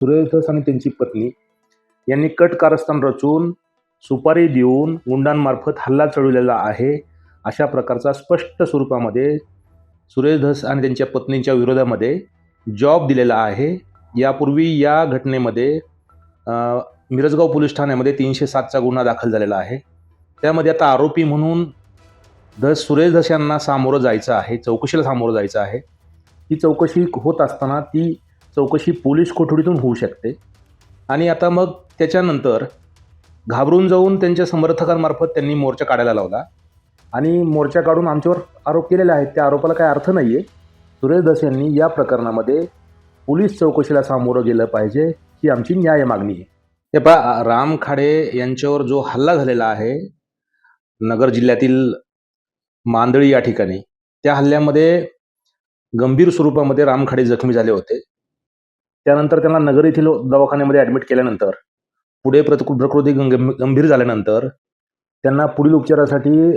सुरेश धस आणि त्यांची पत्नी यांनी कट कारस्थान रचून सुपारी देऊन गुंडांमार्फत हल्ला चढवलेला आहे अशा प्रकारचा स्पष्ट स्वरूपामध्ये सुरेश धस आणि त्यांच्या पत्नीच्या विरोधामध्ये जॉब दिलेला आहे। यापूर्वी या घटनेमध्ये मिरजगाव पोलीस ठाण्यामध्ये 307चा गुन्हा दाखल झालेला आहे। त्यामध्ये आता आरोपी म्हणून सुरेश धस यांना सामोरं जायचं आहे, चौकशीला सामोरं जायचं आहे। ही चौकशी होत असताना ती चौकशी पोलीस कोठडीतून होऊ शकते आणि आता मग त्याच्यानंतर घाबरून जाऊन त्यांच्या समर्थकांमार्फत त्यांनी मोर्चा काढायला लावला आणि मोर्चा काढून आमच्यावर आरोप केलेले आहेत। त्या आरोपाला काही अर्थ नाही आहे। सुरेश धस यांनी या प्रकरणामध्ये पोलीस चौकशीला सामोरं गेलं पाहिजे ही आमची न्याय मागणी आहे। हे पहा, राम खाडे यांच्यावर जो हल्ला झालेला आहे नगर जिल्ह्यातील मांदळी या ठिकाणी, त्या हल्ल्यामध्ये गंभीर स्वरूपामध्ये राम खाडे जखमी झाले होते। त्यानंतर त्यांना नगर येथील दवाखान्यामध्ये ॲडमिट केल्यानंतर पुढे प्रकृती गंभीर झाल्यानंतर त्यांना पुढील उपचारासाठी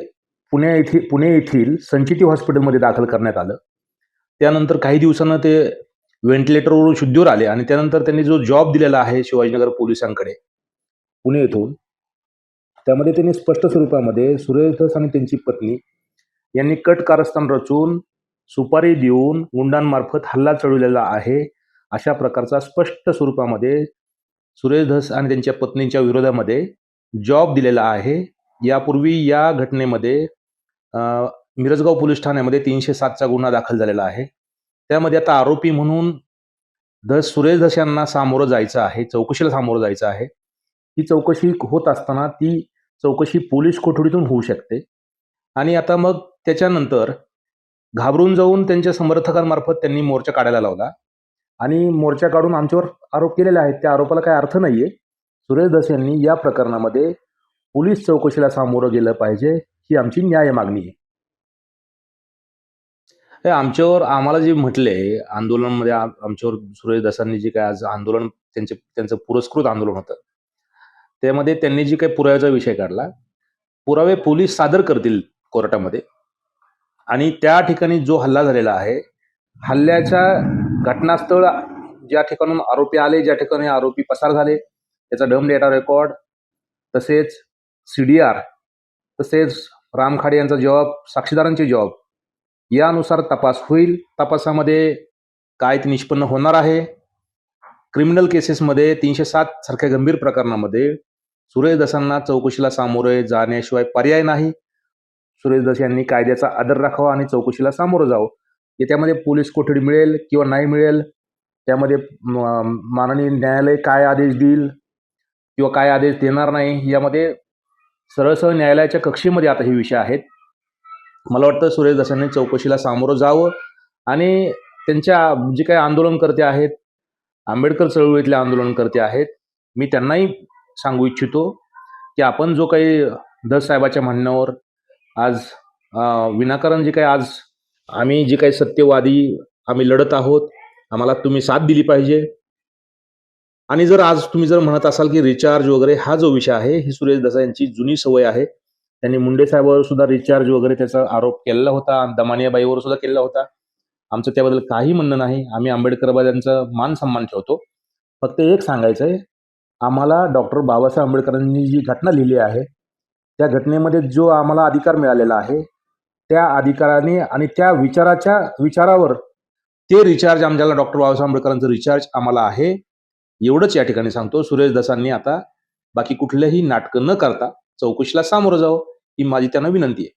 पुणे येथील संचिती हॉस्पिटलमध्ये दाखल करण्यात आलं। त्यानंतर काही दिवसांनी ते व्हेंटिलेटरवरून शुद्धीवर आले आणि त्यानंतर त्यांनी जो जॉब दिलेला आहे शिवाजीनगर पोलिसांकडे पुणे येथून, त्यामध्ये त्यांनी स्पष्ट स्वरूपामध्ये सुरेश धस आणि त्यांची पत्नी यांनी कट कारस्थान रचून सुपारी देऊन गुंडांमार्फत हल्ला चढवलेला आहे अशा प्रकारचा स्पष्ट स्वरूपामध्ये सुरेश धस आणि त्यांच्या पत्नीच्या विरोधामध्ये जॉब दिलेला आहे। यापूर्वी या घटनेमध्ये मिरजगाव पोलीस ठाण्यामध्ये 307चा गुन्हा दाखल झालेला आहे। त्यामध्ये आता आरोपी म्हणून सुरेश धस यांना सामोरं जायचं आहे, चौकशीला सामोरं जायचं आहे। ही चौकशी होत असताना ती चौकशी पोलीस कोठडीतून होऊ शकते आणि आता मग त्याच्यानंतर घाबरून जाऊन त्यांच्या समर्थकांमार्फत त्यांनी मोर्चा काढायला लावला आणि मोर्चा काढून आमच्यावर आरोप केलेले आहेत। त्या आरोपाला काही अर्थ नाही आहे। सुरेश धस यांनी या प्रकरणामध्ये पोलीस चौकशीला सामोरं गेलं पाहिजे ही आमची न्याय मागणी आहे। आम्हाला जे म्हटले आंदोलनामध्ये आमच्यावर सुरेश धसांनी जे काय आज आंदोलन त्यांचं पुरस्कृत आंदोलन होतं, त्यामध्ये त्यांनी जे काही पुराव्याचा विषय काढला, पुरावे पोलीस सादर करतील कोर्टामध्ये आणि त्या ठिकाणी जो हल्ला झालेला आहे, हल्ल्याच्या घटनास्थळ ज्या ठिकाणून आरोपी आले, ज्या ठिकाणी आरोपी पसार झाले, त्याचा डम डेटा रेकॉर्ड, तसेच CDR, तसेच राम खाडे यांचा जॉब, साक्षीदारांचे जॉब, यानुसार तपास होईल। तपासामध्ये काय ते निष्पन्न होणार आहे। क्रिमिनल केसेसमध्ये 307 सारख्या गंभीर प्रकरणामध्ये सुरेश धसांना चौकशीला सामोरे जाण्याशिवाय पर्याय नाही। सुरेश धस यांनी कायद्याचा आदर राखावा आणि चौकशीला सामोरं जावं। याच्यामध्ये पोलीस कोठडी मिळेल किंवा नाही मिळेल, त्यामध्ये माननीय न्यायालय काय आदेश देईल किंवा काय आदेश देणार नाही, यामध्ये सरळ न्यायालयाच्या कक्षेमध्ये आता हे विषय आहेत। मला वाटतं सुरेश धसांनी चौकशीला सामोरं जावं आणि त्यांच्या जे काही आंदोलनकर्ते आहेत, आंबेडकर चळवळीतले आंदोलनकर्ते आहेत, मी त्यांनाही सांगू इच्छितो की आपण जो काही धस साहेबाच्या म्हणण्यावर आज विनाकारण जे काही आज आम्ही जे काही सत्यवादी आम्ही लढत आहोत, आम्हाला तुम्ही साथ दिली पाहिजे। आणि आज तुम्ही म्हणत असाल की रिचार्ज वगैरे हा जो विषय आहे, ही सुरेश धस यांची जुनी सवय आहे। त्यांनी मुंडे साहेबांवर सुद्धा रिचार्ज वगैरे त्याचा आरोप केलेला होता, दमानियाबाईवर सुद्धा केलेला होता। आमचं त्याबद्दल काही म्हणणं नाही, आम्ही आंबेडकरवाद्यांचा मान सन्मान ठेवतो। फक्त एक सांगायचं आहे, आम्हाला डॉक्टर बाबासाहेब आंबेडकरांनी जी घटना लिहिली आहे, त्या घटनेमध्ये जो आम्हाला अधिकार मिळालेला आहे, त्या अधिकाराने आणि त्या विचारावर ते रिचार्ज आम्हाला डॉक्टर बाबासाहेब आंबेडकरांचं रिचार्ज आम्हाला आहे, एवढंच या ठिकाणी सांगतो। सुरेश धसांनी आता बाकी कुठलंही नाटकं न करता चौकशीला सामोरं जावं ही माझी त्यांना विनंती आहे।